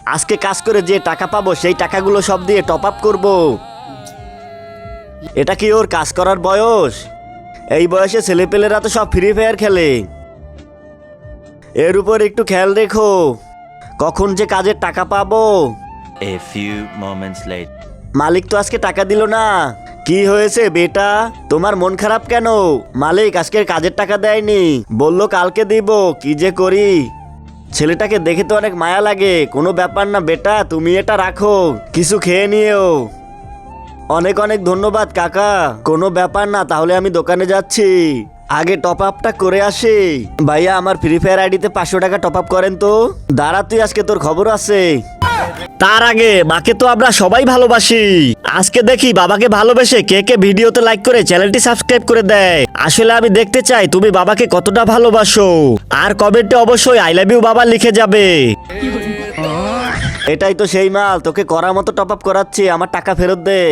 আজকে কাজ করে যে টাকা পাবো সেই টাকাগুলো সব দিয়ে টপ আপ করবো। এটা কি ওর কাজ করার বয়স? এই বয়সে ছেলেপেলেরা তো সব ফ্রি ফায়ার খেলে। এর উপর একটু খেয়াল রেখো, কখন যে কাজের টাকা পাবো। A few moments later. মালিক তো আজকে টাকা দিল না। কি হয়েছে বেটা, তোমার মন খারাপ কেন? মালিক আজকের কাজের টাকা দেয়নি, বললো কালকে দিব। কি যে করি, ছেলেটাকে দেখে তো অনেক মায়া লাগে। কোনো ব্যাপার না বেটা, তুমি এটা রাখো, কিছু খেয়ে নিও। অনেক অনেক ধন্যবাদ কাকা। কোনো ব্যাপার না, তাহলে আমি দোকানে যাচ্ছি, আগে টপ আপটা করে আসি। ভাইয়া আমার ফ্রি ফায়ার আইডিতে 500 টাকা টপ আপ করেন তো। দাঁড়া তুই, আজকে তোর খবর আছে। তার আগে মাকে তো আমরা সবাই ভালোবাসি। আজকে দেখি বাবাকে ভালোবেসে কে কে ভিডিওতে লাইক করে চ্যানেলটি সাবস্ক্রাইব করে দেয়। আসলে আমি দেখতে চাই তুমি বাবাকে কতটা ভালোবাসো। আর কমেন্টে অবশ্যই আই লাভ ইউ বাবা লিখে যাবে। এটাই তো সেই মাল, তোকে করার মতো টপ আপ করাচ্ছি, আমার টাকা ফেরত দে।